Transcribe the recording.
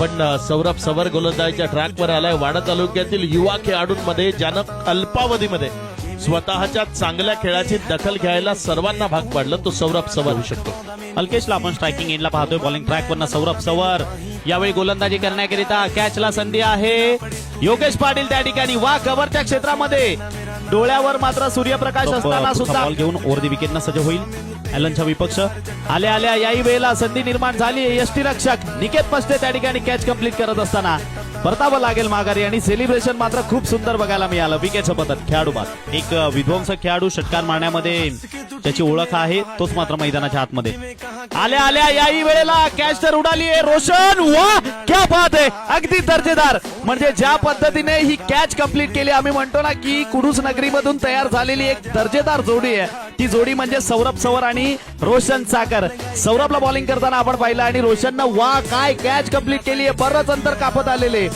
आपण सौरभ सवर गोलंदाजीच्या ट्रॅकवर आलाय. वाडा तालुक्यातील युवा खेळाडूंमध्ये ज्यानं अल्पावधीमध्ये स्वतःच्या चांगल्या खेळाची दखल घ्यायला सर्वांना भाग पाडलं तो सौरभ सवर होऊ शकतो. अल्केशला आपण स्ट्रायकिंग एंडला पाहतोय. बॉलिंग ट्रॅकवरनं सौरभ सवर यावेळी गोलंदाजी करण्याकरिता कॅचला संधी आहे. योगेश पाटील त्या ठिकाणी वा कव्हरच्या क्षेत्रामध्ये डोळ्यावर मात्र सूर्यप्रकाश असताना सुद्धा बॉल घेऊन ओव्हर दी विकेटनं सज्ज होईल. ॲलनचा विपक्ष आल्या आल्या याही वेळेला संधी निर्माण झाली. यष्टीरक्षक निकेत पस्ते त्या ठिकाणी कॅच कंप्लीट करत असताना परतावं लागेल माघारी आणि सेलिब्रेशन मात्र खूप सुंदर बघायला मिळालं. विकेटचं पतन खेळाडू बाद. एक विध्वंसक खेळाडू षटकार मारण्यामध्ये त्याची ओळख आहे तोच मात्र मैदानाच्या आतमध्ये. आल्या आल्या याही वेळेला कॅच तर उडाली आहे. रोशन वा क्या बात आहे. अगदी दर्जेदार म्हणजे ज्या पद्धतीने ही कॅच कंप्लीट केली आम्ही म्हणतो ना की कुडूस नगरीमधून तयार झालेली एक दर्जेदार जोडी आहे. ती जोडी म्हणजे सौरभ सवर आणि रोशन साकर. सौरभला बॉलिंग करताना आपण पाहिलं आणि रोशननं वा काय कॅच कंप्लीट केली आहे. बरंच अंतर कापत आलेले.